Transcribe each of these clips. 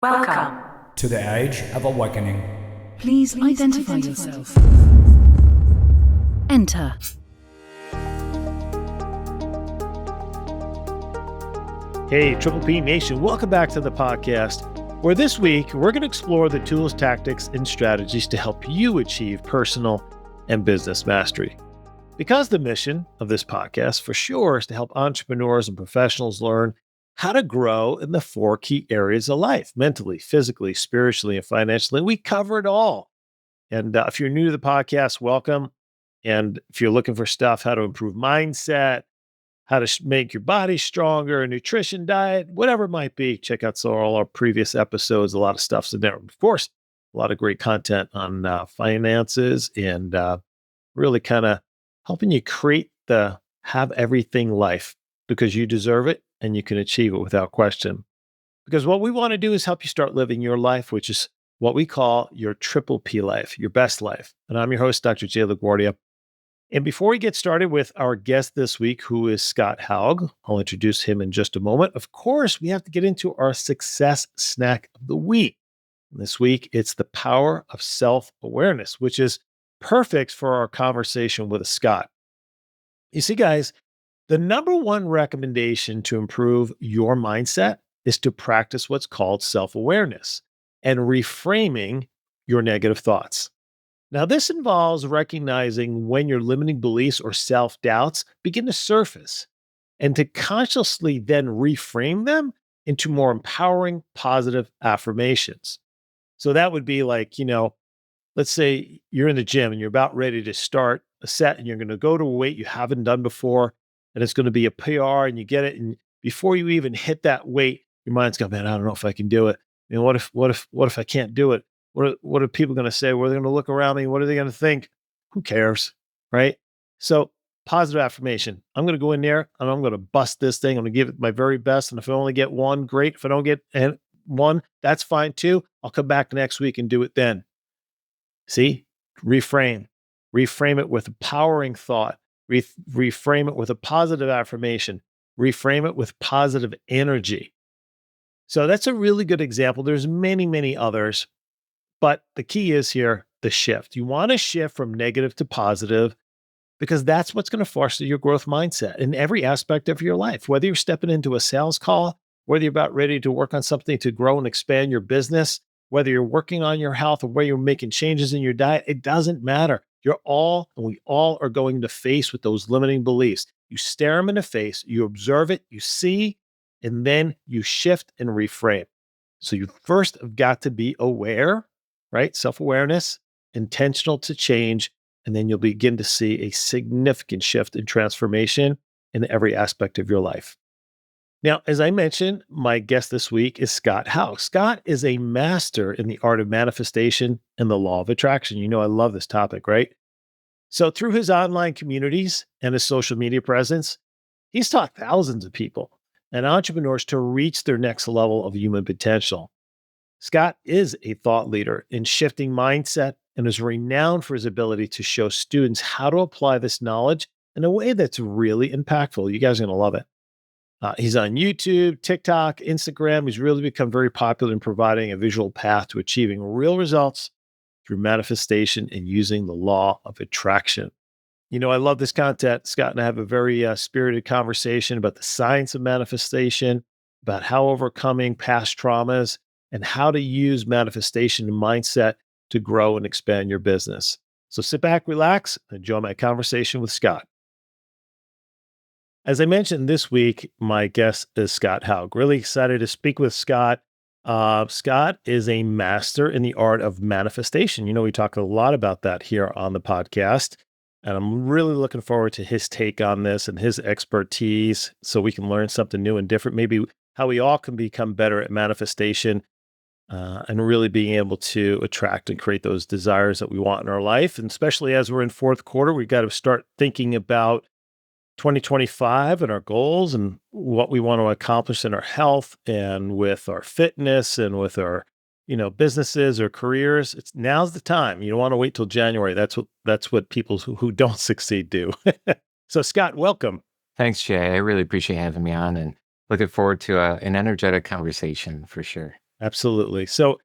Welcome to the Age of Awakening. Please identify yourself. Enter. Hey, Triple P Nation, welcome back to the podcast, where this week we're going to explore the tools, tactics, and strategies to help you achieve personal and business mastery. Because the mission of this podcast, for sure, is to help entrepreneurs and professionals learn how to grow in the four key areas of life: mentally, physically, spiritually, and financially. We cover it all. And if you're new to the podcast, welcome. And if you're looking for stuff, how to improve mindset, how to make your body stronger, nutrition, diet, whatever it might be, check out all our previous episodes. A lot of stuff's in there. Of course, a lot of great content on finances and really kind of helping you create the have everything life, because you deserve it and you can achieve it without question. Because what we want to do is help you start living your life, which is what we call your triple P life, your best life. And I'm your host, Dr. J. LaGuardia. And before we get started with our guest this week, who is Scott Haug, I'll introduce him in just a moment. Of course, we have to get into our success snack of the week. This week, it's the power of self-awareness, which is perfect for our conversation with Scott. You see, guys, the number one recommendation to improve your mindset is to practice what's called self-awareness and reframing your negative thoughts. Now, this involves recognizing when your limiting beliefs or self-doubts begin to surface and to consciously then reframe them into more empowering, positive affirmations. So that would be like, let's say you're in the gym and you're about ready to start a set and you're going to go to a weight you haven't done before, and it's going to be a PR, and you get it. And before you even hit that weight, your mind's going, man, I don't know if I can do it. What if I can't do it? What are people going to say? What are they going to look around me? What are they going to think? Who cares? Right? So positive affirmation. I'm going to go in there and I'm going to bust this thing. I'm going to give it my very best. And if I only get one, great. If I don't get one, that's fine too. I'll come back next week and do it then. See? Reframe it with a powering thought. Reframe it with a positive affirmation. Reframe it with positive energy. So that's a really good example. There's many, many others. But the key is here, the shift. You want to shift from negative to positive, because that's what's going to foster your growth mindset in every aspect of your life. Whether you're stepping into a sales call, whether you're about ready to work on something to grow and expand your business, whether you're working on your health, or whether you're making changes in your diet, it doesn't matter. We all are going to face with those limiting beliefs. You stare them in the face, you observe it, you see, and then you shift and reframe. So you first have got to be aware, right? Self-awareness, intentional to change, and then you'll begin to see a significant shift in transformation in every aspect of your life. Now, as I mentioned, my guest this week is Scott Haug. Scott is a master in the art of manifestation and the law of attraction. You know, I love this topic, right? So through his online communities and his social media presence, he's taught thousands of people and entrepreneurs to reach their next level of human potential. Scott is a thought leader in shifting mindset and is renowned for his ability to show students how to apply this knowledge in a way that's really impactful. You guys are going to love it. He's on YouTube, TikTok, Instagram. He's really become very popular in providing a visual path to achieving real results through manifestation and using the law of attraction. You know, I love this content. Scott and I have a very spirited conversation about the science of manifestation, about how overcoming past traumas, and how to use manifestation and mindset to grow and expand your business. So sit back, relax, and enjoy my conversation with Scott. As I mentioned this week, my guest is Scott Haug. Really excited to speak with Scott. Scott is a master in the art of manifestation. You know, we talk a lot about that here on the podcast, and I'm really looking forward to his take on this and his expertise, so we can learn something new and different, maybe how we all can become better at manifestation and really being able to attract and create those desires that we want in our life. And especially as we're in fourth quarter, we've got to start thinking about 2025 and our goals and what we want to accomplish in our health and with our fitness and with our, businesses or careers. Now's the time. You don't want to wait till January. That's what people who don't succeed do. So Scott, welcome. Thanks, Jay. I really appreciate having me on and looking forward to an energetic conversation for sure. Absolutely. So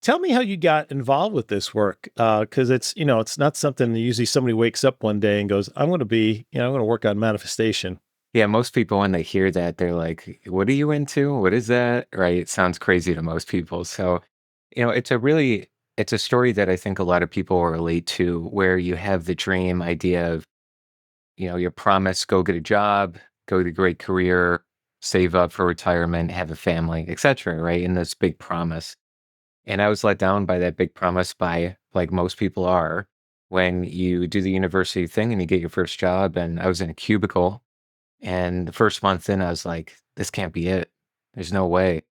tell me how you got involved with this work. Cause it's not something that usually somebody wakes up one day and goes, I'm going to be, I'm going to work on manifestation. Yeah, most people when they hear that, they're like, "What are you into? What is that?" Right? It sounds crazy to most people. So, it's a story that I think a lot of people will relate to where you have the dream idea of, your promise, go get a job, go get a great career, save up for retirement, have a family, etc., right? And this big promise. And I was let down by that big promise by like most people are when you do the university thing and you get your first job and I was in a cubicle and the first month in, I was like, this can't be it. There's no way.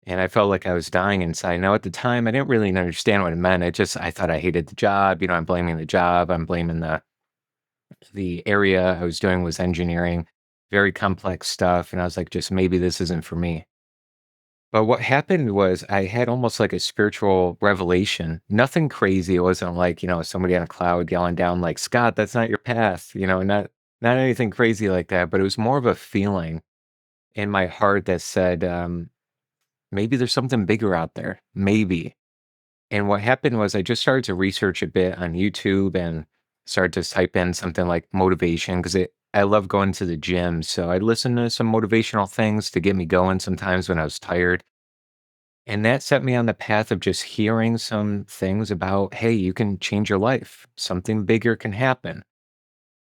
And I felt like I was dying inside. Now, at the time, I didn't really understand what it meant. I thought I hated the job. I'm blaming the job. I'm blaming the area I was doing was engineering, very complex stuff. And I was like, just maybe this isn't for me. But what happened was I had almost like a spiritual revelation. Nothing crazy. It wasn't like, somebody on a cloud yelling down like, Scott, that's not your path, not anything crazy like that. But it was more of a feeling in my heart that said, maybe there's something bigger out there. Maybe. And what happened was I just started to research a bit on YouTube and started to type in something like motivation because I love going to the gym. So I'd listen to some motivational things to get me going sometimes when I was tired. And that set me on the path of just hearing some things about, hey, you can change your life. Something bigger can happen.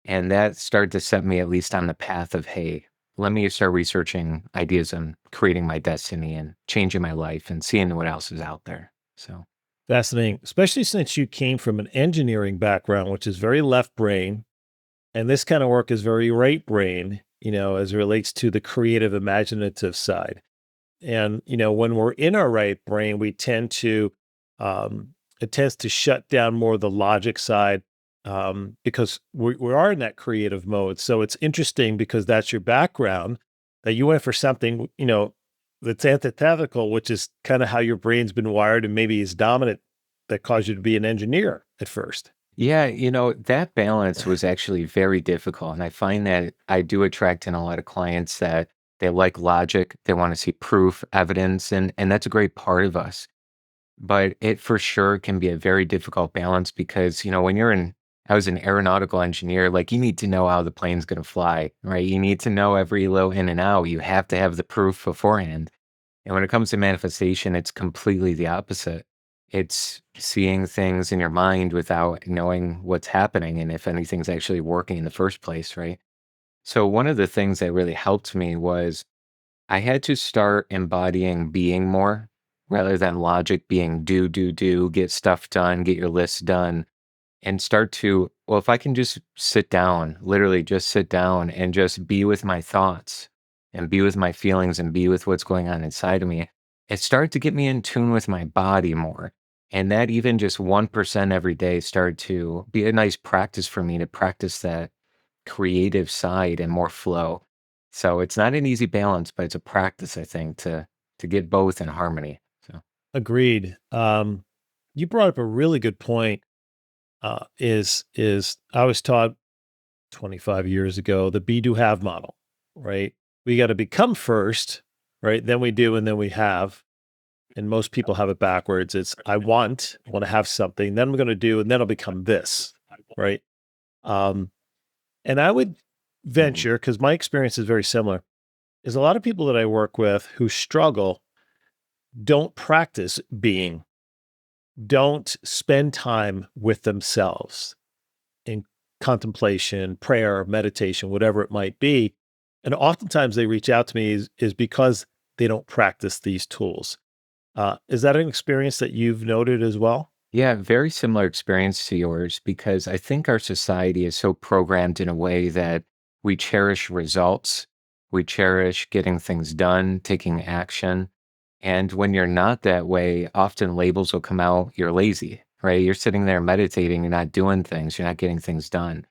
And that started to set me at least on the path of, hey, let me start researching ideas and creating my destiny and changing my life and seeing what else is out there. So, Fascinating, especially since you came from an engineering background, which is very left brain. And this kind of work is very right brain, as it relates to the creative, imaginative side. And, when we're in our right brain, um, it tends to shut down more of the logic side because we are in that creative mode. So it's interesting because that's your background that you went for something, that's antithetical, which is kind of how your brain's been wired and maybe is dominant that caused you to be an engineer at first. yeah, that balance was actually very difficult. And I find that I do attract in a lot of clients that they like logic, they want to see proof, evidence, and that's a great part of us. But it for sure can be a very difficult balance because, when I was an aeronautical engineer, like you need to know how the plane's going to fly, right? You need to know every little in and out. You have to have the proof beforehand. And when it comes to manifestation, it's completely the opposite. It's seeing things in your mind without knowing what's happening and if anything's actually working in the first place, right? So, one of the things that really helped me was I had to start embodying being more rather than logic being do, do, do, get stuff done, get your list done, and start to, well, if I can just sit down, literally just sit down and just be with my thoughts and be with my feelings and be with what's going on inside of me, it started to get me in tune with my body more. And that even just 1% every day started to be a nice practice for me to practice that creative side and more flow. So it's not an easy balance, but it's a practice, I think, to get both in harmony. So Agreed. You brought up a really good point. Is I was taught 25 years ago the be do have model, right? We got to become first, right? Then we do, and then we have. And most people have it backwards. It's I want to have something, then I'm going to do, and then I'll become this, right? Um, and I would mhm. venture, because my experience is very similar, is a lot of people that I work with who struggle don't practice being, don't spend time with themselves in contemplation, prayer, meditation, whatever it might be. And oftentimes they reach out to me is because they don't practice these tools. Is that an experience that you've noted as well? Yeah, very similar experience to yours because I think our society is so programmed in a way that we cherish results, we cherish getting things done, taking action. And when you're not that way, often labels will come out, you're lazy, right? You're sitting there meditating, you're not doing things, you're not getting things done.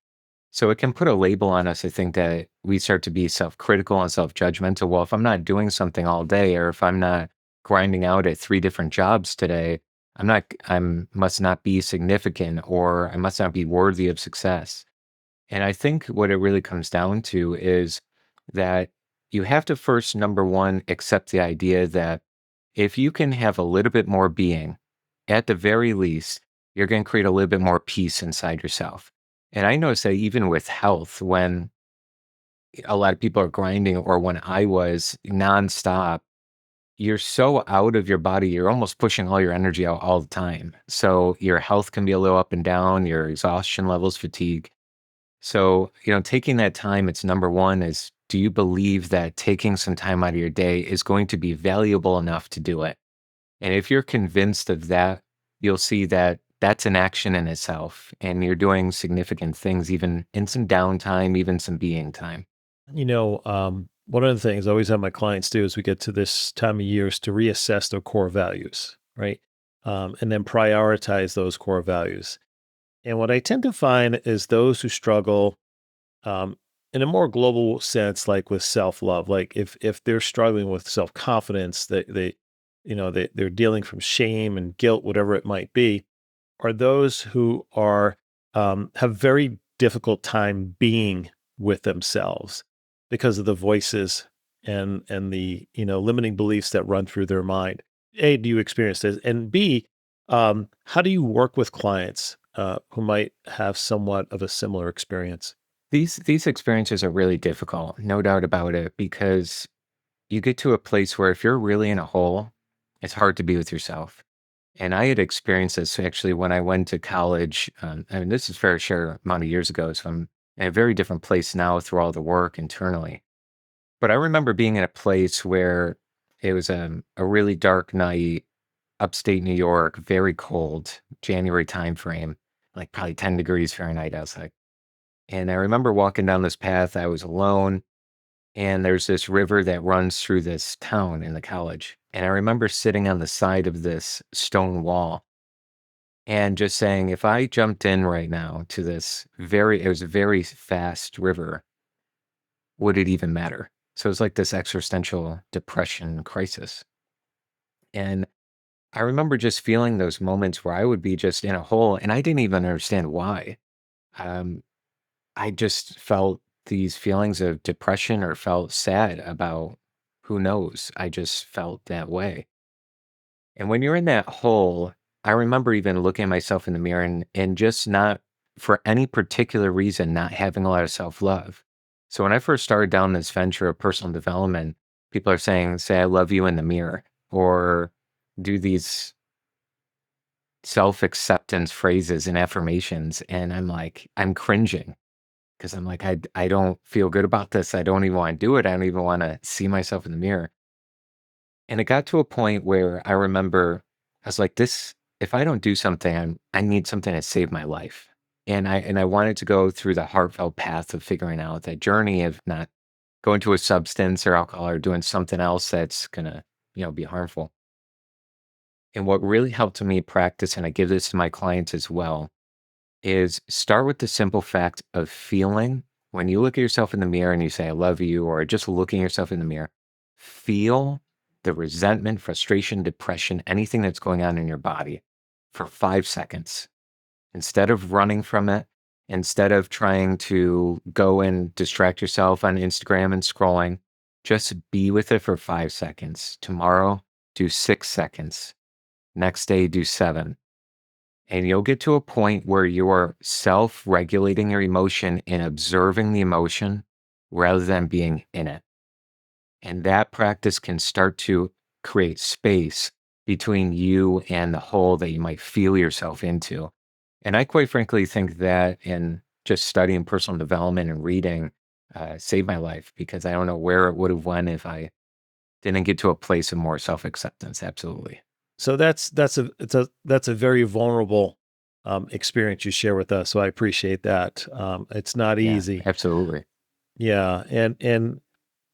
So it can put a label on us. I think that we start to be self-critical and self-judgmental. Well, if I'm not doing something all day, or if I'm not grinding out at three different jobs today, must not be significant, or I must not be worthy of success. And I think what it really comes down to is that you have to first, number one, accept the idea that If you can have a little bit more being, at the very least, you're going to create a little bit more peace inside yourself. And I notice that even with health, when a lot of people are grinding, or when I was nonstop, you're so out of your body, you're almost pushing all your energy out all the time. So your health can be a little up and down, your exhaustion levels, fatigue. So, taking that time, it's number one is, do you believe that taking some time out of your day is going to be valuable enough to do it? And if you're convinced of that, you'll see that that's an action in itself. And you're doing significant things, even in some downtime, even some being time. One of the things I always have my clients do as we get to this time of year is to reassess their core values, right? And then prioritize those core values. And what I tend to find is those who struggle um, in a more global sense, like with self-love, like if they're struggling with self-confidence, they're dealing from shame and guilt, whatever it might be, are those who are have very difficult time being with themselves because of the voices and the limiting beliefs that run through their mind. A, do you experience this? And B, how do you work with clients who might have somewhat of a similar experience? These experiences are really difficult, no doubt about it, because you get to a place where if you're really in a hole, it's hard to be with yourself. And I had experienced this actually when I went to college. I mean, this is a fair share amount of years ago, so I'm in a very different place now through all the work internally. But I remember being in a place where it was a really dark night, upstate New York, very cold, January timeframe, like probably 10 degrees Fahrenheit outside. And I remember walking down this path. I was alone, and there's this river that runs through this town in the college. And I remember sitting on the side of this stone wall and just saying, if I jumped in right now to it was a very fast river, would it even matter? So it was like this existential depression crisis. And I remember just feeling those moments where I would be just in a hole and I didn't even understand why. Um, I just felt these feelings of depression or felt sad about who knows. I just felt that way. And when you're in that hole, I remember even looking at myself in the mirror and just not, for any particular reason, not having a lot of self love. So when I first started down this venture of personal development, people are saying, say, I love you in the mirror, or do these self acceptance phrases and affirmations. And I'm like, I'm cringing because I'm like, I don't feel good about this. I don't even want to do it. I don't even want to see myself in the mirror. And it got to a point where I remember I was like, this, if I don't do something, I need something to save my life. And I wanted to go through the heartfelt path of figuring out that journey of not going to a substance or alcohol or doing something else that's gonna, be harmful. And what really helped me practice, and I give this to my clients as well, is start with the simple fact of feeling. When you look at yourself in the mirror and you say, I love you, or just looking yourself in the mirror, feel the resentment, frustration, depression, anything that's going on in your body for 5 seconds. Instead of running from it, instead of trying to go and distract yourself on Instagram and scrolling, just be with it for 5 seconds. Tomorrow, do 6 seconds. Next day, do 7. And you'll get to a point where you are self regulating your emotion and observing the emotion rather than being in it. And that practice can start to create space between you and the hole that you might feel yourself into. And I quite frankly think that in just studying personal development and reading saved my life, because I don't know where it would have went if I didn't get to a place of more self acceptance. Absolutely. So that's a very vulnerable experience you share with us. So I appreciate that. It's not Yeah, easy. absolutely. Yeah, and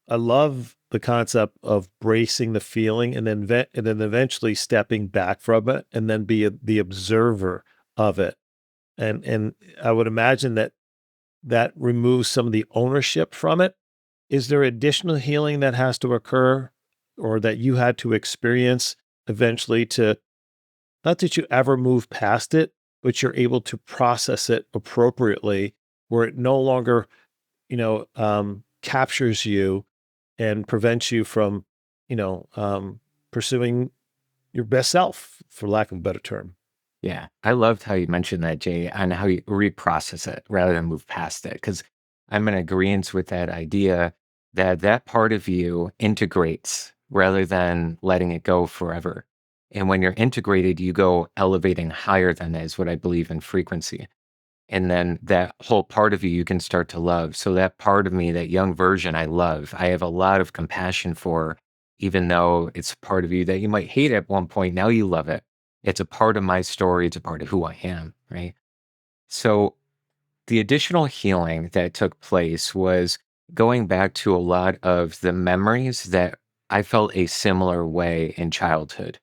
I love the concept of bracing the feeling and then and then eventually stepping back from it and then be the observer of it. And I would imagine that that removes some of the ownership from it. Is there additional healing that has to occur or that you had to experience eventually to not that you ever move past it, but you're able to process it appropriately where it no longer, captures you and prevents you from, you know, um, pursuing your best self, for lack of a better term. Yeah. I loved how you mentioned that, Jay, and how you reprocess it rather than move past it. Because I'm in agreement with that idea that that part of you integrates rather than letting it go forever. And when you're integrated, you go elevating higher than that is what I believe in frequency. And then that whole part of you, you can start to love. So that part of me, that young version, I love. I have a lot of compassion for, even though it's part of you that you might hate at one point. Now you love it. It's a part of my story. It's a part of who I am, right? So the additional healing that took place was going back to a lot of the memories that I felt a similar way in childhood.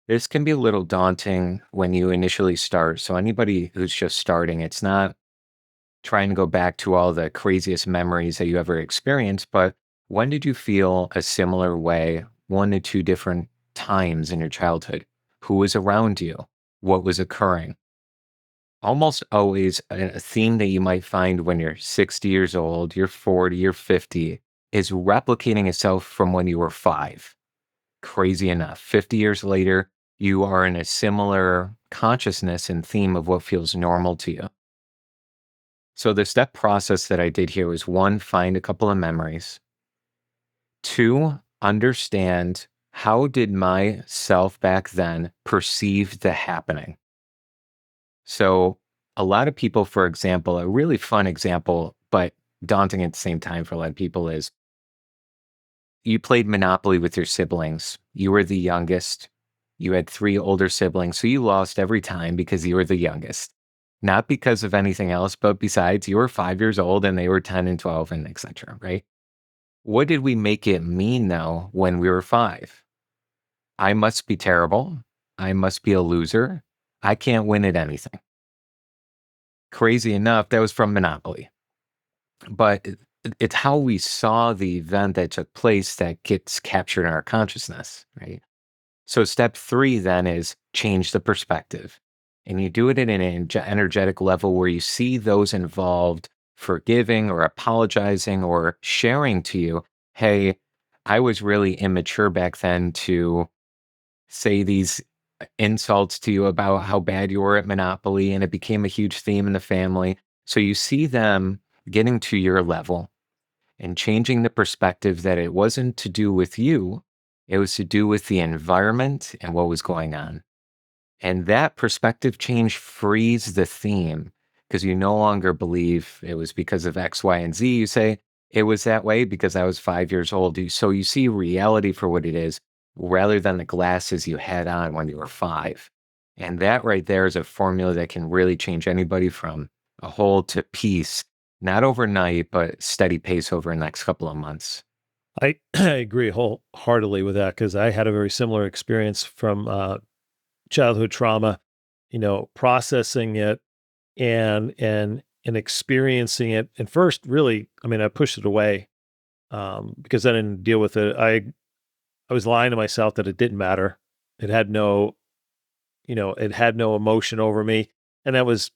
This can be a little daunting when you initially start. So anybody who's just starting, it's not trying to go back to all the craziest memories that you ever experienced, but when did you feel a similar way, one to two different times in your childhood? Who was around you? What was occurring? Almost always a theme that you might find when you're 60 years old, you're 40, you're 50, is replicating itself from when you were 5. Crazy enough, 50 years later, you are in a similar consciousness and theme of what feels normal to you. So the step process that I did here was 1, find a couple of memories. 2, understand how did my self back then perceive the happening. So a lot of people, for example, a really fun example, but daunting at the same time for a lot of people is you played Monopoly with your siblings. You were the youngest. You had 3 older siblings, so you lost every time because you were the youngest. Not because of anything else, but besides, you were 5 years old and they were 10 and 12 and etc., right? What did we make it mean though when we were 5? I must be terrible. I must be a loser. I can't win at anything. Crazy enough, that was from Monopoly. But it's how we saw the event that took place that gets captured in our consciousness, right? So step 3 then is change the perspective. And you do it at an energetic level where you see those involved forgiving or apologizing or sharing to you, hey, I was really immature back then to say these insults to you about how bad you were at Monopoly, and it became a huge theme in the family. So you see them getting to your level and changing the perspective that it wasn't to do with you, it was to do with the environment and what was going on. And that perspective change frees the theme because you no longer believe it was because of X, Y, and Z. You say it was that way because I was 5 years old. So you see reality for what it is rather than the glasses you had on when you were 5. And that right there is a formula that can really change anybody from a whole to peace, not overnight, but steady pace over the next couple of months. I agree wholeheartedly with that because I had a very similar experience from childhood trauma, processing it and experiencing it. And first, really, I mean, I pushed it away because I didn't deal with it. I was lying to myself that it didn't matter. It had no, it had no emotion over me, and that was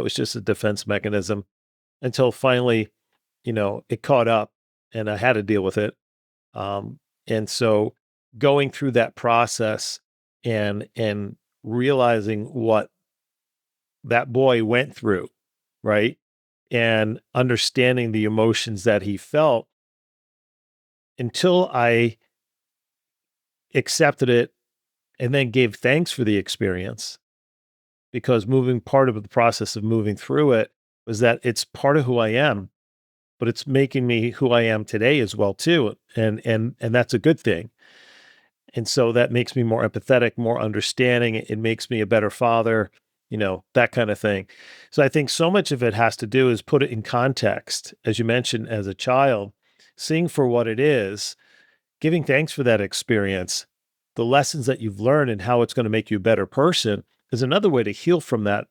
just a defense mechanism until finally, it caught up, and I had to deal with it. And so going through that process and realizing what that boy went through, right? And understanding the emotions that he felt until I accepted it and then gave thanks for the experience. Because part of the process of moving through it was that it's part of who I am, but it's making me who I am today as well too. And that's a good thing. And so that makes me more empathetic, more understanding. It makes me a better father, that kind of thing. So I think so much of it has to do is put it in context, as you mentioned, as a child, seeing for what it is, giving thanks for that experience, the lessons that you've learned and how it's going to make you a better person is another way to heal from that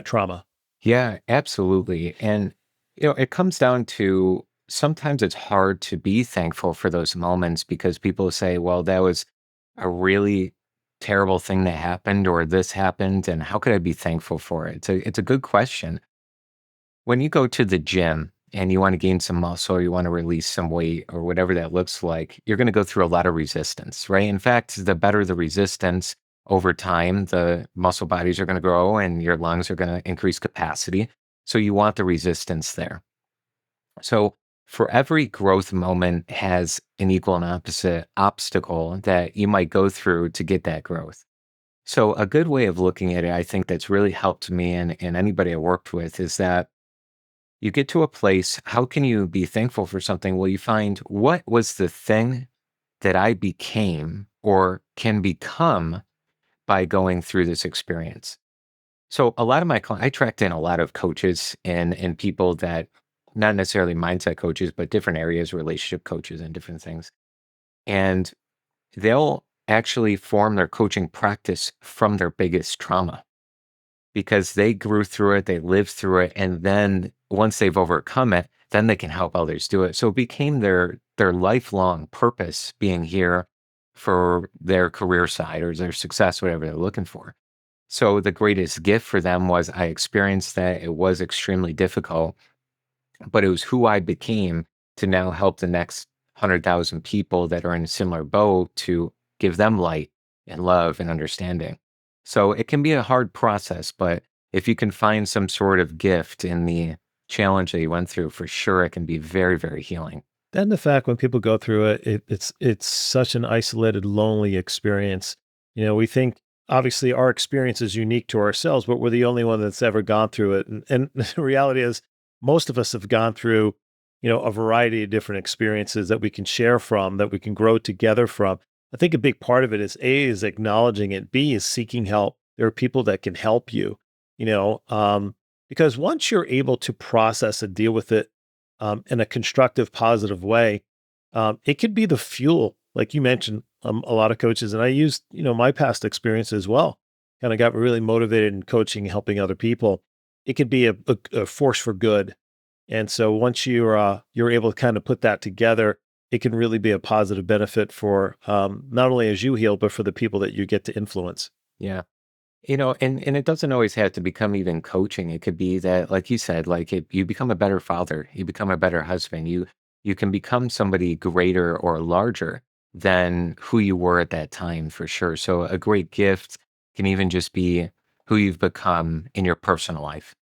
trauma. Yeah, absolutely. And, it comes down to sometimes it's hard to be thankful for those moments because people say, well, that was a really terrible thing that happened or this happened. And how could I be thankful for it? It's a good question. When you go to the gym and you want to gain some muscle or you want to release some weight or whatever that looks like, you're going to go through a lot of resistance, right? In fact, the better the resistance over time, the muscle bodies are going to grow and your lungs are going to increase capacity. So you want the resistance there. So for every growth moment has an equal and opposite obstacle that you might go through to get that growth. So a good way of looking at it, I think that's really helped me and anybody I worked with is that you get to a place, how can you be thankful for something? Well, you find what was the thing that I became or can become by going through this experience. So a lot of my clients, I tracked in a lot of coaches and people that not necessarily mindset coaches, but different areas, relationship coaches and different things. And they'll actually form their coaching practice from their biggest trauma because they grew through it, they lived through it, and then once they've overcome it, then they can help others do it. So it became their lifelong purpose being here for their career side or their success, whatever they're looking for. So the greatest gift for them was I experienced that. It was extremely difficult, but it was who I became to now help the next 100,000 people that are in a similar boat to give them light and love and understanding. So it can be a hard process, but if you can find some sort of gift in the challenge that you went through, for sure, it can be very, very healing. Then the fact when people go through it, it's such an isolated, lonely experience. We think obviously our experience is unique to ourselves, but we're the only one that's ever gone through it. And the reality is, most of us have gone through, a variety of different experiences that we can share from, that we can grow together from. I think a big part of it is A, is acknowledging it. B, is seeking help. There are people that can help you, you know, because once you're able to process and deal with it in a constructive, positive way, it could be the fuel. Like you mentioned, a lot of coaches, and I used, my past experience as well, kind of got really motivated in coaching, helping other people. It could be a force for good. And so once you're able to kind of put that together, it can really be a positive benefit for not only as you heal, but for the people that you get to influence. Yeah. And it doesn't always have to become even coaching. It could be that, like you said, you become a better father, you become a better husband, you can become somebody greater or larger than who you were at that time for sure. So a great gift can even just be who you've become in your personal life.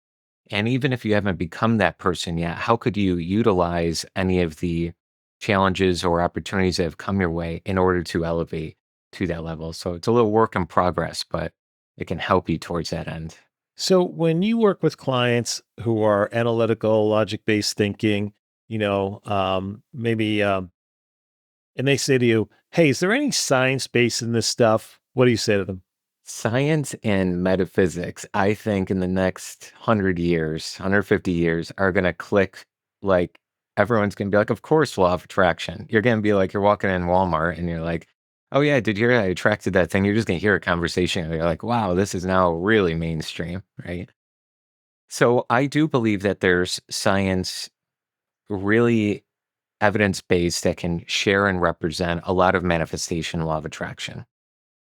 And even if you haven't become that person yet, how could you utilize any of the challenges or opportunities that have come your way in order to elevate to that level? So it's a little work in progress, but it can help you towards that end. So when you work with clients who are analytical, logic-based thinking, maybe, and they say to you, "Hey, is there any science base in this stuff?" What do you say to them? Science and metaphysics, I think in the next 100 years, 150 years, are going to click like everyone's going to be like, of course, law of attraction. You're going to be like, you're walking in Walmart and you're like, oh, yeah, did you hear I attracted that thing? You're just going to hear a conversation. And you're like, wow, this is now really mainstream, right? So I do believe that there's science really evidence based that can share and represent a lot of manifestation law of attraction.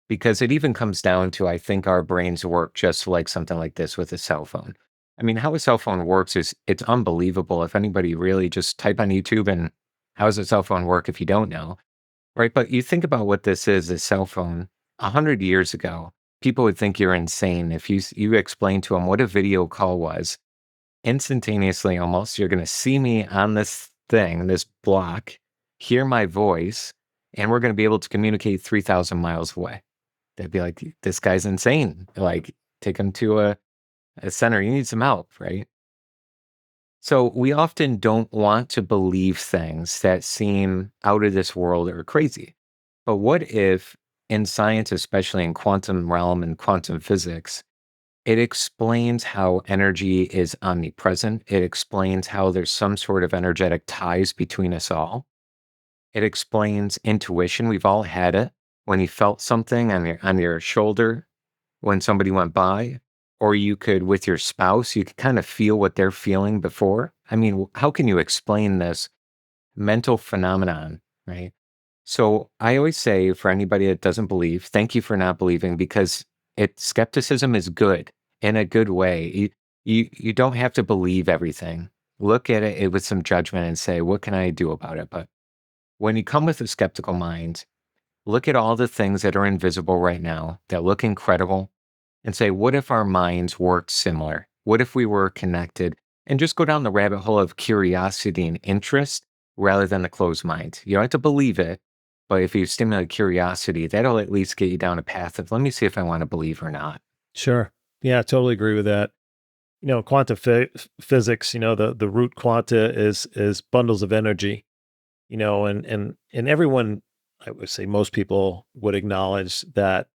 Because it even comes down to, I think our brains work just like something like this with a cell phone. I mean, how a cell phone works is it's unbelievable. If anybody really just type on YouTube and how does a cell phone work if you don't know, right? But you think about what this is, a cell phone. 100 years ago, people would think you're insane if you explain to them what a video call was. Instantaneously, almost, you're going to see me on this thing, this block, hear my voice, and we're going to be able to communicate 3,000 miles away. They'd be like, this guy's insane. Like, take him to a center. You need some help, right? So we often don't want to believe things that seem out of this world or crazy. But what if in science, especially in quantum realm and quantum physics, it explains how energy is omnipresent. It explains how there's some sort of energetic ties between us all. It explains intuition. We've all had it when you felt something on your shoulder when somebody went by, or you could with your spouse, you could kind of feel what they're feeling before. I mean, how can you explain this mental phenomenon, right? So I always say for anybody that doesn't believe, thank you for not believing because skepticism is good in a good way. You don't have to believe everything. look at it with some judgment and say, what can I do about it? But when you come with a skeptical mind, look at all the things that are invisible right now that look incredible and say, what if our minds worked similar? What if we were connected? And just go down the rabbit hole of curiosity and interest rather than the closed mind. You don't have to believe it, but if you stimulate curiosity, that'll at least get you down a path of, let me see if I want to believe or not. Sure. Yeah, I totally agree with that. Quantum physics, the root quanta is bundles of energy, and everyone, I would say most people would acknowledge that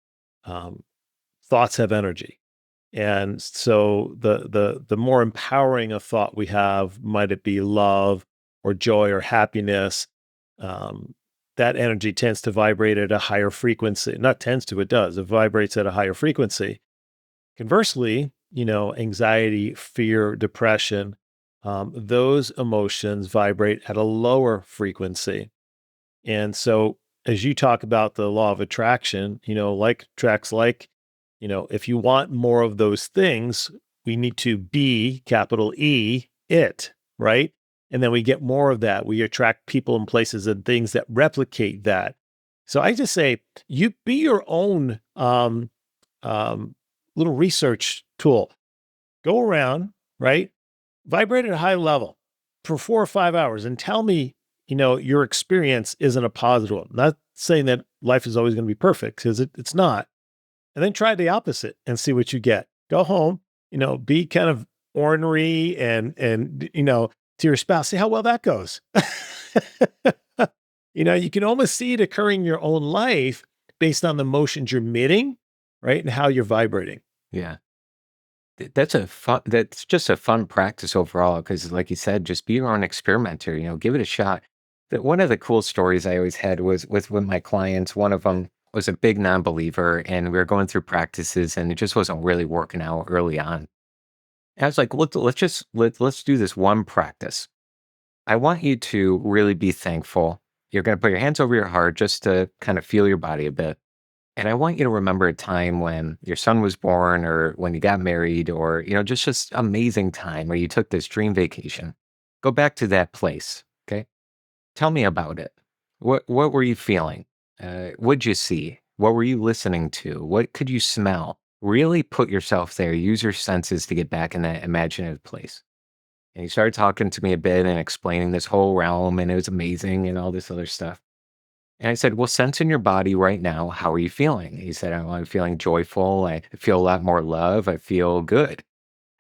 um, thoughts have energy. And so the more empowering a thought we have, might it be love or joy or happiness, um, that energy tends to vibrate at a higher frequency. Not tends to, it does. It vibrates at a higher frequency. Conversely, anxiety, fear, depression, those emotions vibrate at a lower frequency. And so, as you talk about the law of attraction, like tracks like, if you want more of those things, we need to be capital E, it, right? And then we get more of that. We attract people and places and things that replicate that. So I just say, you be your own um, little research tool. Go around, right? Vibrate at a high level for 4 or 5 hours and tell me, your experience isn't a positive one. Not saying that life is always going to be perfect, because it's not. And then try the opposite and see what you get. Go home, be kind of ornery and to your spouse, see how well that goes. You can almost see it occurring in your own life based on the motions you're emitting, right? And how you're vibrating. Yeah. That's just a fun practice overall. Cause like you said, just be your own experimenter, give it a shot. One of the cool stories I always had was with my clients. One of them was a big non-believer and we were going through practices and it just wasn't really working out early on. And I was like, let's do this one practice. I want you to really be thankful. You're going to put your hands over your heart just to kind of feel your body a bit. And I want you to remember a time when your son was born or when you got married or, just amazing time where you took this dream vacation. Go back to that place. Okay. Tell me about it. What were you feeling? What'd you see? What were you listening to? What could you smell? Really put yourself there. Use your senses to get back in that imaginative place. And he started talking to me a bit and explaining this whole realm, and it was amazing and all this other stuff. And I said, well, sense in your body right now, how are you feeling? He said, I'm feeling joyful. I feel a lot more love. I feel good.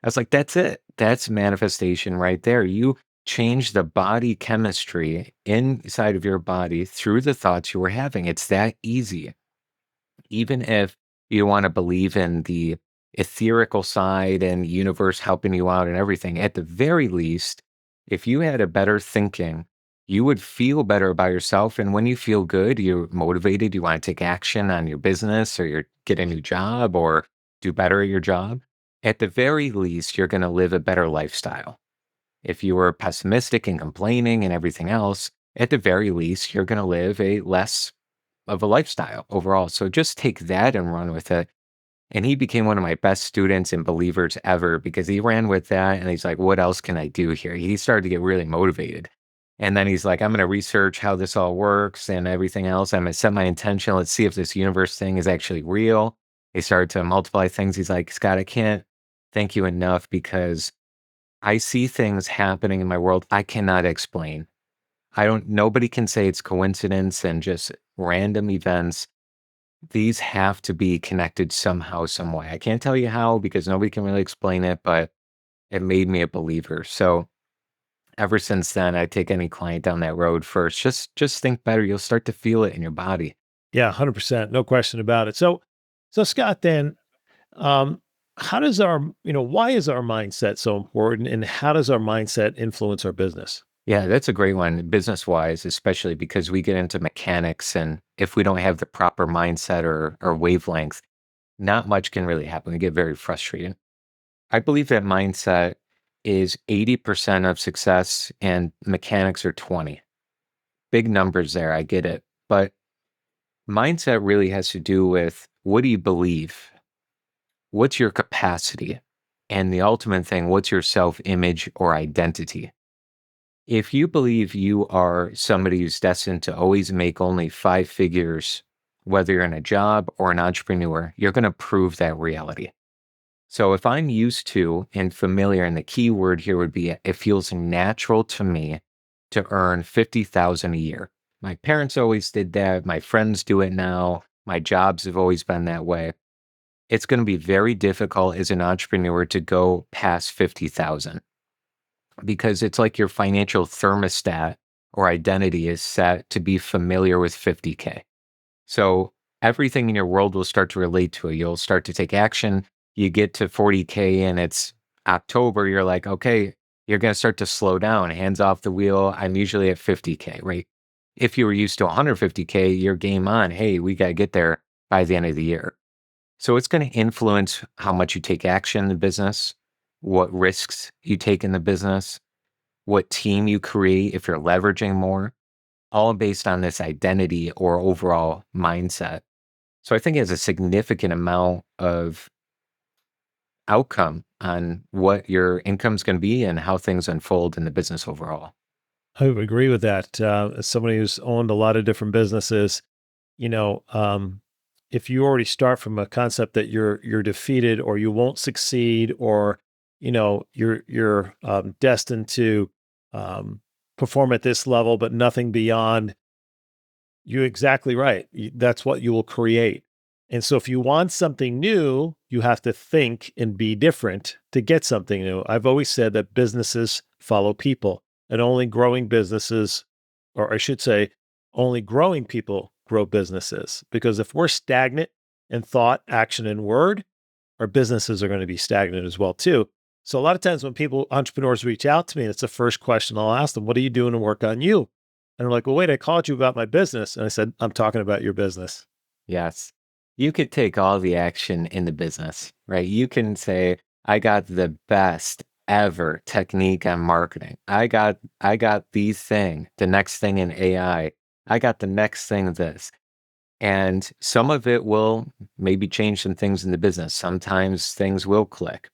I was like, that's it. That's manifestation right there. You change the body chemistry inside of your body through the thoughts you were having. It's that easy. Even if you want to believe in the etherical side and universe helping you out and everything, at the very least, if you had a better thinking, you would feel better about yourself. And when you feel good, you're motivated, you want to take action on your business or you get a new job or do better at your job. At the very least, you're going to live a better lifestyle. If you were pessimistic and complaining and everything else, at the very least, you're going to live a less of a lifestyle overall. So just take that and run with it. And he became one of my best students and believers ever because he ran with that. And he's like, what else can I do here? He started to get really motivated. And then he's like, I'm going to research how this all works and everything else. I'm going to set my intention. Let's see if this universe thing is actually real. He started to multiply things. He's like, Scott, I can't thank you enough because I see things happening in my world I cannot explain. Nobody can say it's coincidence and just random events. These have to be connected somehow, some way. I can't tell you how because nobody can really explain it, but it made me a believer. So ever since then, I take any client down that road first. Just think better. You'll start to feel it in your body. Yeah, 100%. No question about it. So Scott, then, um, how does why is our mindset so important and how does our mindset influence our business? Yeah, that's a great one, business wise, especially because we get into mechanics. And if we don't have the proper mindset or wavelength, not much can really happen. We get very frustrated. I believe that mindset is 80% of success and mechanics are 20. Big numbers there, I get it. But mindset really has to do with what do you believe? What's your capacity? And the ultimate thing, what's your self image or identity? If you believe you are somebody who's destined to always make only 5 figures, whether you're in a job or an entrepreneur, you're going to prove that reality. So if I'm used to and familiar, and the key word here would be it feels natural to me to earn 50,000 a year. My parents always did that. My friends do it now. My jobs have always been that way. It's going to be very difficult as an entrepreneur to go past 50,000 because it's like your financial thermostat or identity is set to be familiar with 50K. So everything in your world will start to relate to it. You'll start to take action. You get to 40K and it's October. You're like, okay, you're going to start to slow down, hands off the wheel. I'm usually at 50K, right? If you were used to 150K, you're game on. Hey, we got to get there by the end of the year. So it's going to influence how much you take action in the business, what risks you take in the business, what team you create if you're leveraging more, all based on this identity or overall mindset. So I think it has a significant amount of outcome on what your income's going to be and how things unfold in the business overall. I would agree with that. As somebody who's owned a lot of different businesses, you know, if you already start from a concept that you're defeated or you won't succeed, or you're destined to um, perform at this level but nothing beyond, you're exactly right. That's what you will create. And so if you want something new, you have to think and be different to get something new. I've always said that businesses follow people, and only growing businesses, or I should say, only growing people grow businesses. Because if we're stagnant in thought, action, and word, our businesses are going to be stagnant as well too. So a lot of times when entrepreneurs reach out to me, it's the first question I'll ask them: "What are you doing to work on you?" And they're like, "Well, wait, I called you about my business." And I said, "I'm talking about your business." Yes. You could take all the action in the business, right? You can say, I got the best ever technique on marketing. I got the thing, the next thing in AI. I got the next thing this. And some of it will maybe change some things in the business. Sometimes things will click.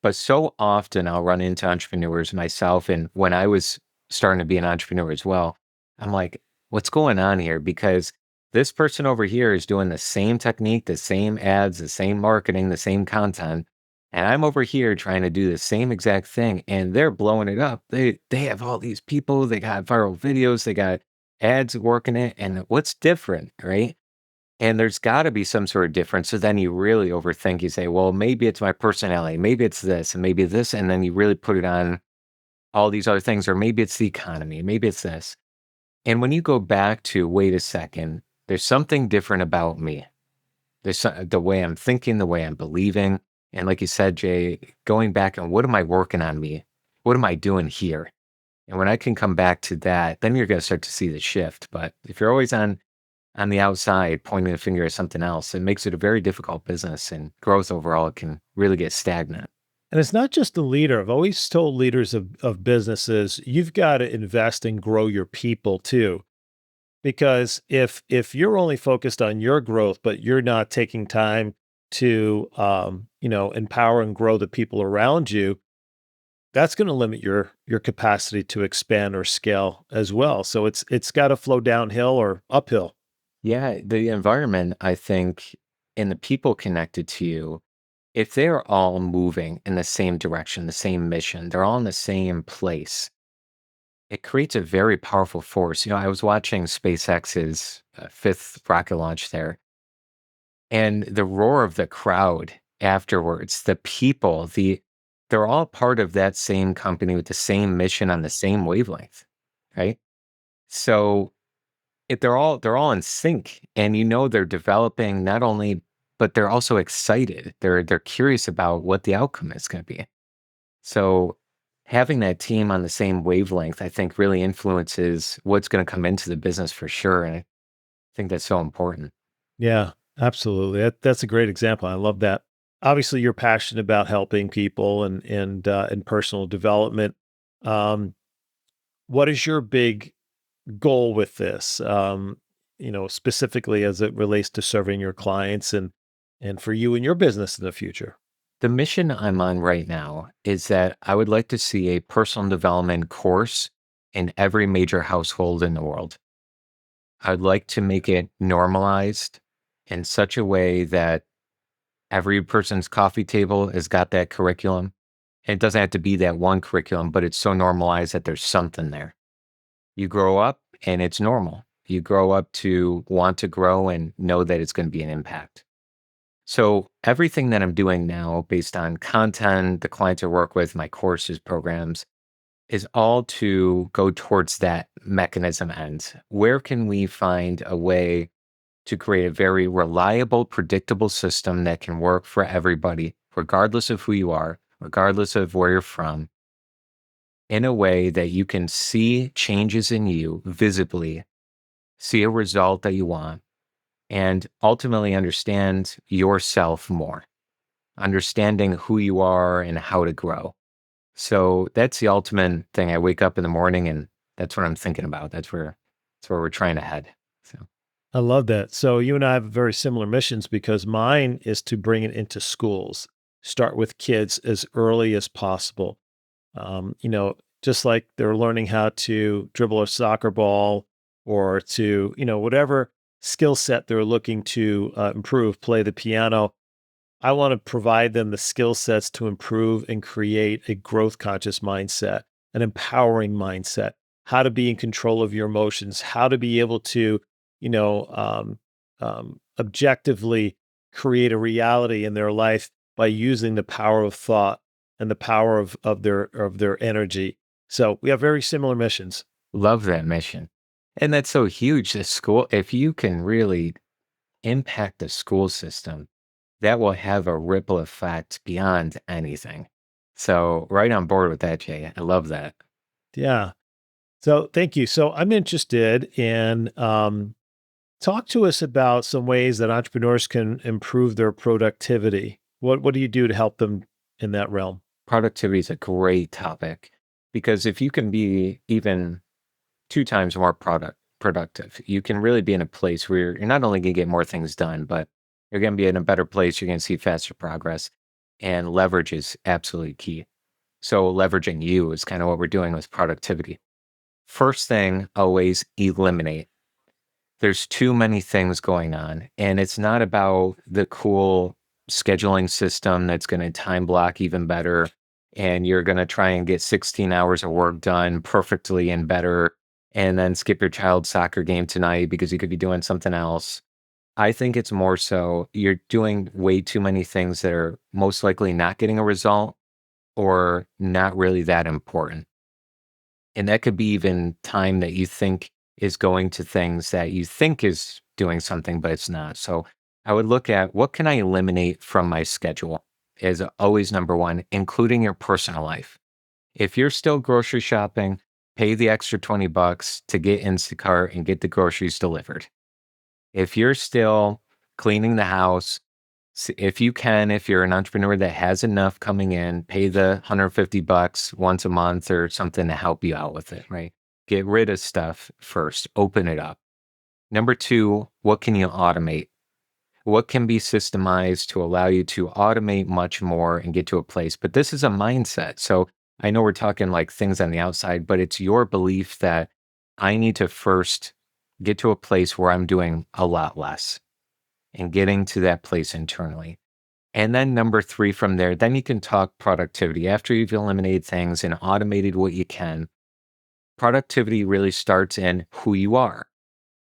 But so often I'll run into entrepreneurs myself. And when I was starting to be an entrepreneur as well, I'm like, what's going on here? Because this person over here is doing the same technique, the same ads, the same marketing, the same content. And I'm over here trying to do the same exact thing and they're blowing it up. They have all these people, they got viral videos, they got ads working it. And what's different, right? And there's got to be some sort of difference. So then you really overthink. You say, well, maybe it's my personality. Maybe it's this and maybe this. And then you really put it on all these other things. Or maybe it's the economy. Maybe it's this. And when you go back to, wait a second, there's something different about me. The way I'm thinking, the way I'm believing. And like you said, Jay, going back and what am I working on me? What am I doing here? And when I can come back to that, then you're going to start to see the shift. But if you're always on the outside pointing the finger at something else, it makes it a very difficult business, and growth overall can really get stagnant. And it's not just the leader. I've always told leaders of businesses, you've got to invest and grow your people too. Because if you're only focused on your growth, but you're not taking time to empower and grow the people around you, that's going to limit your capacity to expand or scale as well. So it's got to flow downhill or uphill. Yeah, the environment, I think, and the people connected to you, if they're all moving in the same direction, the same mission, they're all in the same place, it creates a very powerful force. I was watching SpaceX's fifth rocket launch there, and the roar of the crowd afterwards, the people, they're all part of that same company with the same mission on the same wavelength, right? So if they're all in sync, and they're developing not only, but they're also excited. They're curious about what the outcome is going to be. So having that team on the same wavelength, I think, really influences what's going to come into the business for sure. And I think that's so important. Yeah, absolutely. That's a great example. I love that. Obviously, you're passionate about helping people and personal development. Um, what is your big goal with this? Specifically as it relates to serving your clients and for you and your business in the future. The mission I'm on right now is that I would like to see a personal development course in every major household in the world. I'd like to make it normalized in such a way that every person's coffee table has got that curriculum. It doesn't have to be that one curriculum, but it's so normalized that there's something there. You grow up and it's normal. You grow up to want to grow and know that it's going to be an impact. So everything that I'm doing now based on content, the clients I work with, my courses, programs, is all to go towards that mechanism end. Where can we find a way to create a very reliable, predictable system that can work for everybody, regardless of who you are, regardless of where you're from, in a way that you can see changes in you visibly, see a result that you want, and ultimately understand yourself more, understanding who you are and how to grow. So that's the ultimate thing. I wake up in the morning and that's what I'm thinking about. That's where we're trying to head. So I love that. So you and I have very similar missions because mine is to bring it into schools, start with kids as early as possible. Just like they're learning how to dribble a soccer ball or to, whatever skill set they're looking to improve, play the piano. I want to provide them the skill sets to improve and create a growth conscious mindset, an empowering mindset, how to be in control of your emotions, how to be able to, you know, um, objectively create a reality in their life by using the power of thought and the power of their energy. So we have very similar missions. love that mission. And that's so huge. The school, if you can really impact the school system, that will have a ripple effect beyond anything. So right on board with that, Jay. I love that. Yeah. So thank you. So I'm interested in talk to us about some ways that entrepreneurs can improve their productivity. What do you do to help them in that realm? Productivity is a great topic because if you can be even two times more productive, you can really be in a place where you're not only going to get more things done, but you're going to be in a better place. You're going to see faster progress, and leverage is absolutely key. So leveraging you is kind of what we're doing with productivity. First thing, always eliminate. There's too many things going on, and it's not about the cool scheduling system that's going to time block even better. And you're going to try and get 16 hours of work done perfectly and better, and then skip your child's soccer game tonight because you could be doing something else. I think it's more so you're doing way too many things that are most likely not getting a result or not really that important. And that could be even time that you think is going to things that you think is doing something, but it's not. So I would look at what can I eliminate from my schedule is always number one, including your personal life. If you're still grocery shopping, pay the extra $20 to get Instacart and get the groceries delivered. If you're still cleaning the house, if you can, if you're an entrepreneur that has enough coming in, pay the $150 once a month or something to help you out with it, right? Get rid of stuff first, open it up. Number two, what can you automate? What can be systemized to allow you to automate much more and get to a place? But this is a mindset. So I know we're talking like things on the outside, but it's your belief that I need to first get to a place where I'm doing a lot less and getting to that place internally. And then number three from there, then you can talk productivity. After you've eliminated things and automated what you can, productivity really starts in who you are.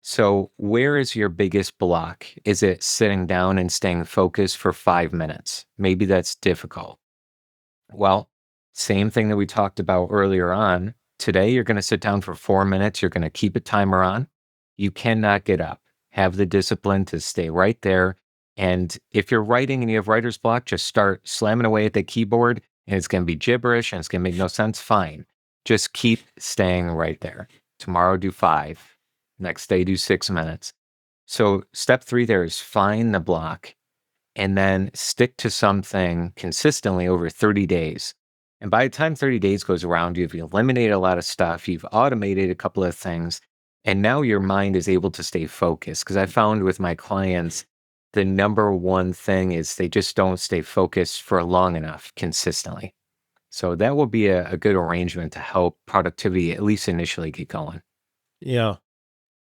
So where is your biggest block? Is it sitting down and staying focused for 5 minutes? Maybe that's difficult. Well, same thing that we talked about earlier on. Today, you're going to sit down for 4 minutes. You're going to keep a timer on. You cannot get up. Have the discipline to stay right there. And if you're writing and you have writer's block, just start slamming away at the keyboard and it's going to be gibberish and it's going to make no sense. Fine. Just keep staying right there. Tomorrow, do 5. Next day, do 6 minutes. So step 3 there is find the block and then stick to something consistently over 30 days. And by the time 30 days goes around, you've eliminated a lot of stuff, you've automated a couple of things, and now your mind is able to stay focused. Because I found with my clients, the number one thing is they just don't stay focused for long enough consistently. So that will be a good arrangement to help productivity at least initially get going. Yeah.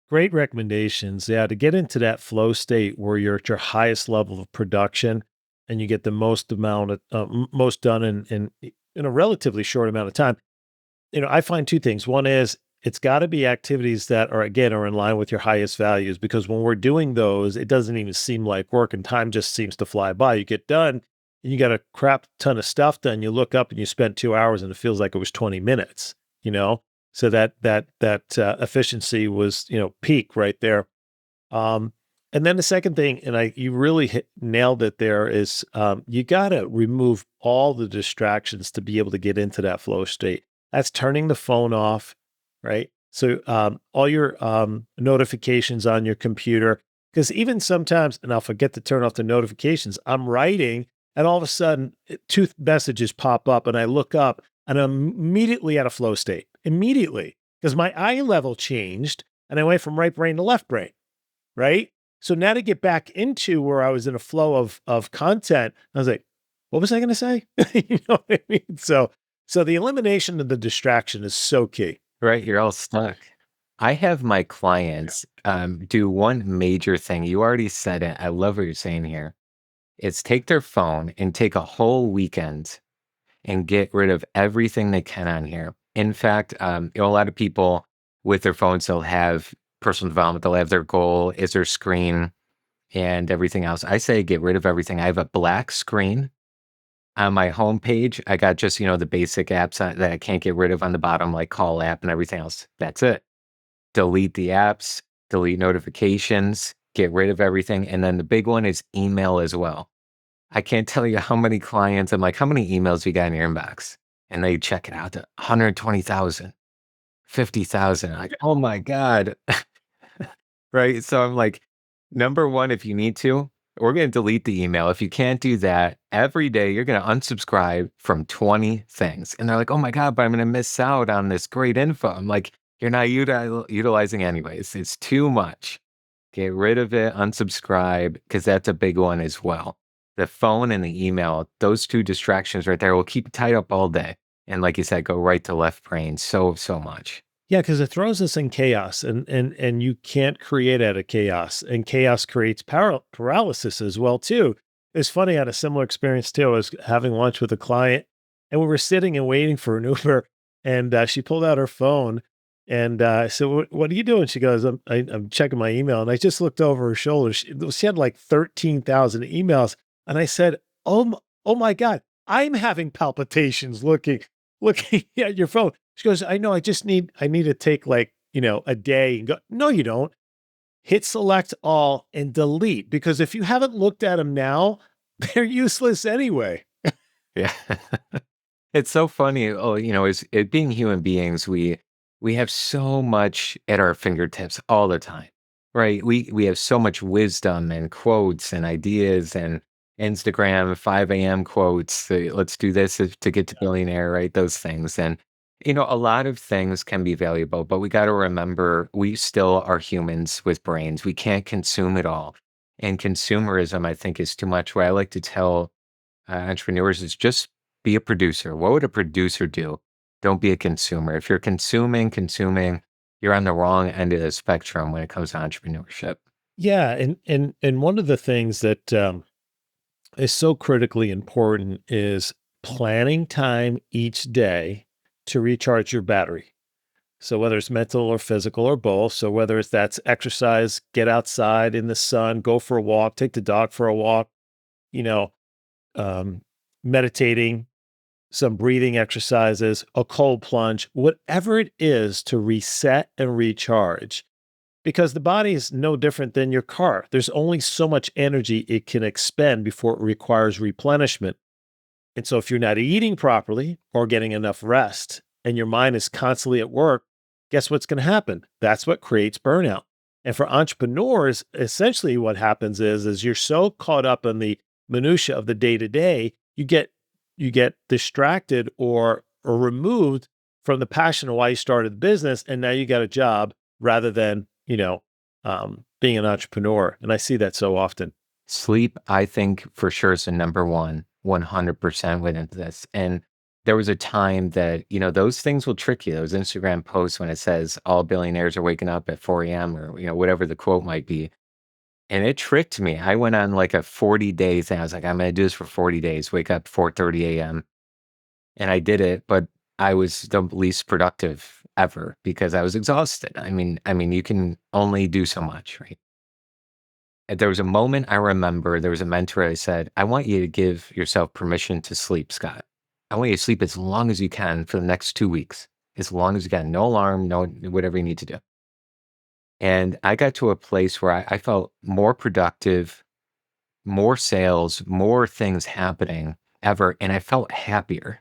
Great recommendations. Yeah, to get into that flow state where you're at your highest level of production and you get the most amount of most done in a relatively short amount of time. I find two things. One is it's got to be activities that are in line with your highest values, because when we're doing those, it doesn't even seem like work and time just seems to fly by. You get done and you got a crap ton of stuff done. You look up and you spent 2 hours and it feels like it was 20 minutes, you know? So that efficiency was, peak right there. Um, and then the second thing, and you really nailed it there, is you got to remove all the distractions to be able to get into that flow state. That's turning the phone off, right? So all your notifications on your computer, because even sometimes, and I'll forget to turn off the notifications, I'm writing and all of a sudden two messages pop up and I look up and I'm immediately at a flow state, immediately, because my eye level changed and I went from right brain to left brain, right? So now to get back into where I was in a flow of content, I was like, what was I going to say? You know what I mean? So the elimination of the distraction is so key. Right, you're all stuck. I have my clients do one major thing. You already said it. I love what you're saying here. It's take their phone and take a whole weekend and get rid of everything they can on here. In fact, a lot of people with their phones, they'll have personal development, they'll have their goal is their screen and everything else. I say get rid of everything. I have a black screen on my homepage. I got just, the basic apps that I can't get rid of on the bottom, like call app and everything else. That's it. Delete the apps, delete notifications, get rid of everything. And then the big one is email as well. I can't tell you how many clients, I'm like, how many emails you got in your inbox? And they check it out to 120,000, 50,000. Like, oh my God. Right. So I'm like, number one, if you need to, we're going to delete the email. If you can't do that, every day you're going to unsubscribe from 20 things. And they're like, oh my God, but I'm going to miss out on this great info. I'm like, you're not utilizing anyways. It's too much. Get rid of it, unsubscribe, because that's a big one as well. The phone and the email, those two distractions right there will keep you tied up all day. And like you said, go right to left brain so much. Yeah, because it throws us in chaos, and you can't create out of chaos, and chaos creates paralysis as well too. It's funny. I had a similar experience too. I was having lunch with a client, and we were sitting and waiting for an Uber, and she pulled out her phone, and I said, "What are you doing?" She goes, "I'm checking my email," and I just looked over her shoulder. She had like 13,000 emails, and I said, oh my God, I'm having palpitations looking at your phone." She goes, I know, I need to take like, a day and go. No, you don't. Hit select all and delete, because if you haven't looked at them now, they're useless anyway. Yeah. It's so funny. Oh, as it being human beings, we have so much at our fingertips all the time, right? We have so much wisdom and quotes and ideas and Instagram 5 a.m. quotes. Let's do this to get to billionaire, right? Those things. And a lot of things can be valuable, but we got to remember we still are humans with brains. We can't consume it all. And consumerism, I think, is too much. What I like to tell entrepreneurs is just be a producer. What would a producer do? Don't be a consumer. If you're consuming, you're on the wrong end of the spectrum when it comes to entrepreneurship. Yeah, and one of the things that is so critically important is planning time each day to recharge your battery. So whether it's mental or physical or both. So whether that's exercise, get outside in the sun, go for a walk, take the dog for a walk, you know, um, meditating, some breathing exercises, a cold plunge, whatever it is to reset and recharge. Because the body is no different than your car. There's only so much energy it can expend before it requires replenishment. And so if you're not eating properly or getting enough rest and your mind is constantly at work, guess what's going to happen? That's what creates burnout. And for entrepreneurs, essentially what happens is you're so caught up in the minutia of the day to day, you get distracted or removed from the passion of why you started the business, and now you got a job rather than being an entrepreneur. And I see that so often. Sleep, I think for sure is the number one, 100% within this. And there was a time that, those things will trick you. Those Instagram posts when it says all billionaires are waking up at 4 a.m. or, whatever the quote might be. And it tricked me. I went on like a 40-day thing. I was like, I'm going to do this for 40 days, wake up 4:30 a.m. And I did it, but I was the least productive ever because I was exhausted. I mean, you can only do so much, right? And there was a moment I remember, there was a mentor, I said, I want you to give yourself permission to sleep, Scott. I want you to sleep as long as you can for the next 2 weeks, as long as you can. No alarm, no whatever you need to do. And I got to a place where I felt more productive, more sales, more things happening ever. And I felt happier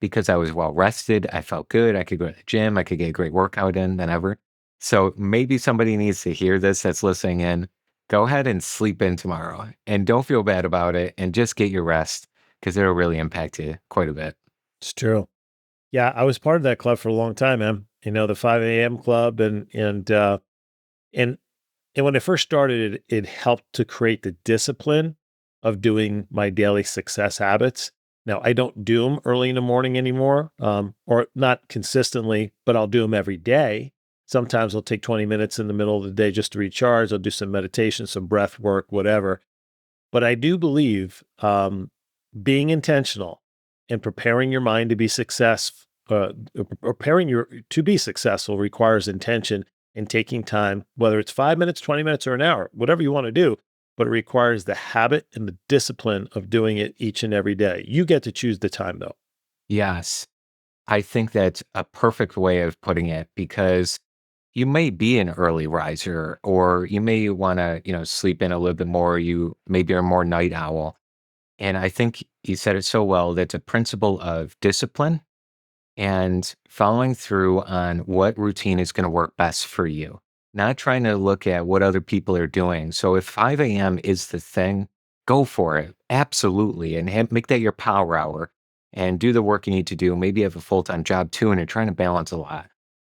because I was well rested. I felt good. I could go to the gym. I could get a great workout in than ever. So maybe somebody needs to hear this that's listening in. Go ahead and sleep in tomorrow and don't feel bad about it and just get your rest because it'll really impact you quite a bit. It's true. Yeah, I was part of that club for a long time, man. The 5 a.m. club, and when I first started, it helped to create the discipline of doing my daily success habits. Now, I don't do them early in the morning anymore, or not consistently, but I'll do them every day. Sometimes I'll take 20 minutes in the middle of the day just to recharge. I'll do some meditation, some breath work, whatever. But I do believe being intentional and preparing your mind to be to be successful requires intention and taking time, whether it's 5 minutes, 20 minutes, or an hour, whatever you want to do, but it requires the habit and the discipline of doing it each and every day. You get to choose the time though. Yes, I think that's a perfect way of putting it because you may be an early riser or you may want to, sleep in a little bit more. You maybe are more night owl. And I think you said it so well. That's a principle of discipline and following through on what routine is going to work best for you, not trying to look at what other people are doing. So if 5 a.m. is the thing, go for it. Absolutely. And make that your power hour and do the work you need to do. Maybe you have a full-time job too, and you're trying to balance a lot.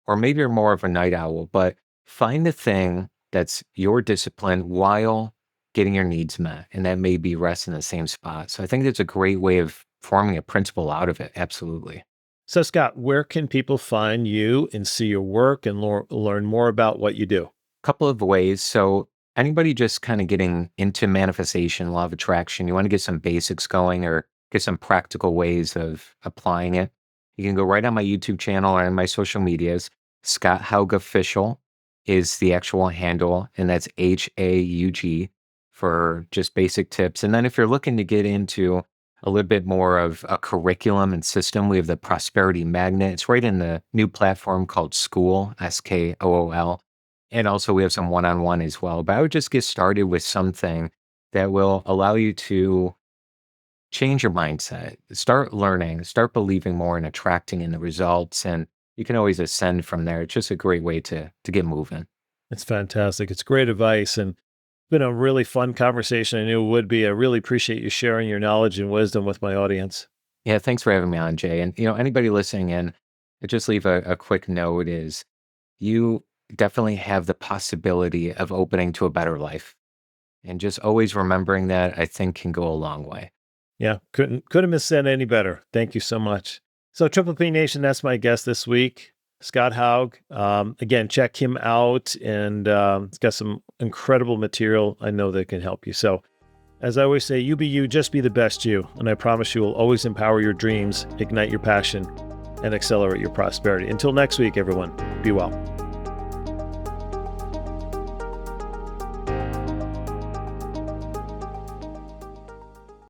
Or maybe you're more of a night owl, but find the thing that's your discipline while getting your needs met. And that may be rest in the same spot. So I think that's a great way of forming a principle out of it. Absolutely. So, Scott, where can people find you and see your work and learn more about what you do? Couple of ways. So anybody just kind of getting into manifestation, law of attraction, you want to get some basics going or get some practical ways of applying it. You can go right on my YouTube channel or on my social medias. Scott Haug Official is the actual handle, and that's HAUG for just basic tips. And then if you're looking to get into a little bit more of a curriculum and system, we have the Prosperity Magnet. It's right in the new platform called School, SKOOL. And also we have some one-on-one as well. But I would just get started with something that will allow you to change your mindset, start learning, start believing more and attracting in the results. And you can always ascend from there. It's just a great way to get moving. It's fantastic. It's great advice and it's been a really fun conversation. I knew it would be. I really appreciate you sharing your knowledge and wisdom with my audience. Yeah, thanks for having me on, Jay. And anybody listening in, I just leave a quick note is you definitely have the possibility of opening to a better life. And just always remembering that I think can go a long way. Yeah, couldn't have said any better. Thank you so much. So Triple P Nation, that's my guest this week, Scott Haug. Again, check him out, and it's got some incredible material I know that can help you. So as I always say, you be you, just be the best you. And I promise you will always empower your dreams, ignite your passion, and accelerate your prosperity. Until next week, everyone, be well.